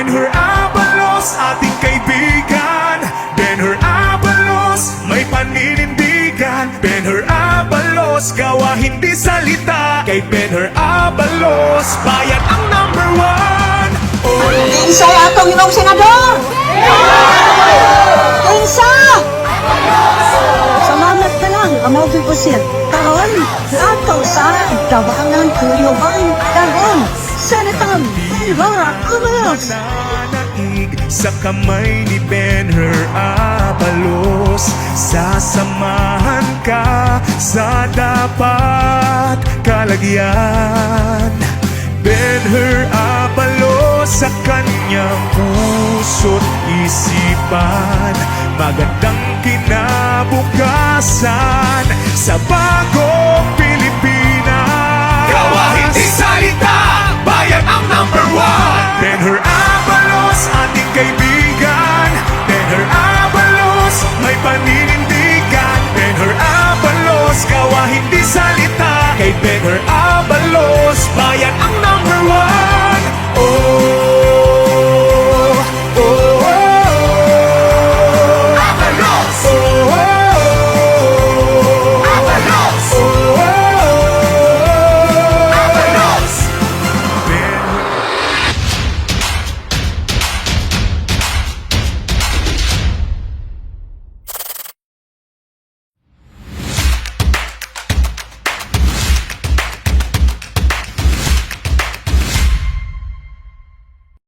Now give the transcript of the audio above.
Benher Abalos, ating kaibigan. Benher Abalos, may paninindigan. Benher Abalos, gawa hindi salita. Kay Benher Abalos, bayan ang number one. Kinsa atong imong senador? Kinsa? Salamat na lang, Amado Jose. Karon, ato sa Tabangan Tuyuban, Karon, Senator Benher Abalos. Nananaig sa kamay ni Benher Abalos. Sasamahan ka sa dapat kalagyan. Benher Abalos, sa kanyang puso't isipan, magandang kinabukasan sa bagong Pilipinas. Gawa hindi salita, bayan ang number one. Benher Abalos, ating kaibigan. Benher Abalos, may paninindigan. Benher Abalos, gawa hindi salita. Kay Benher Abalos,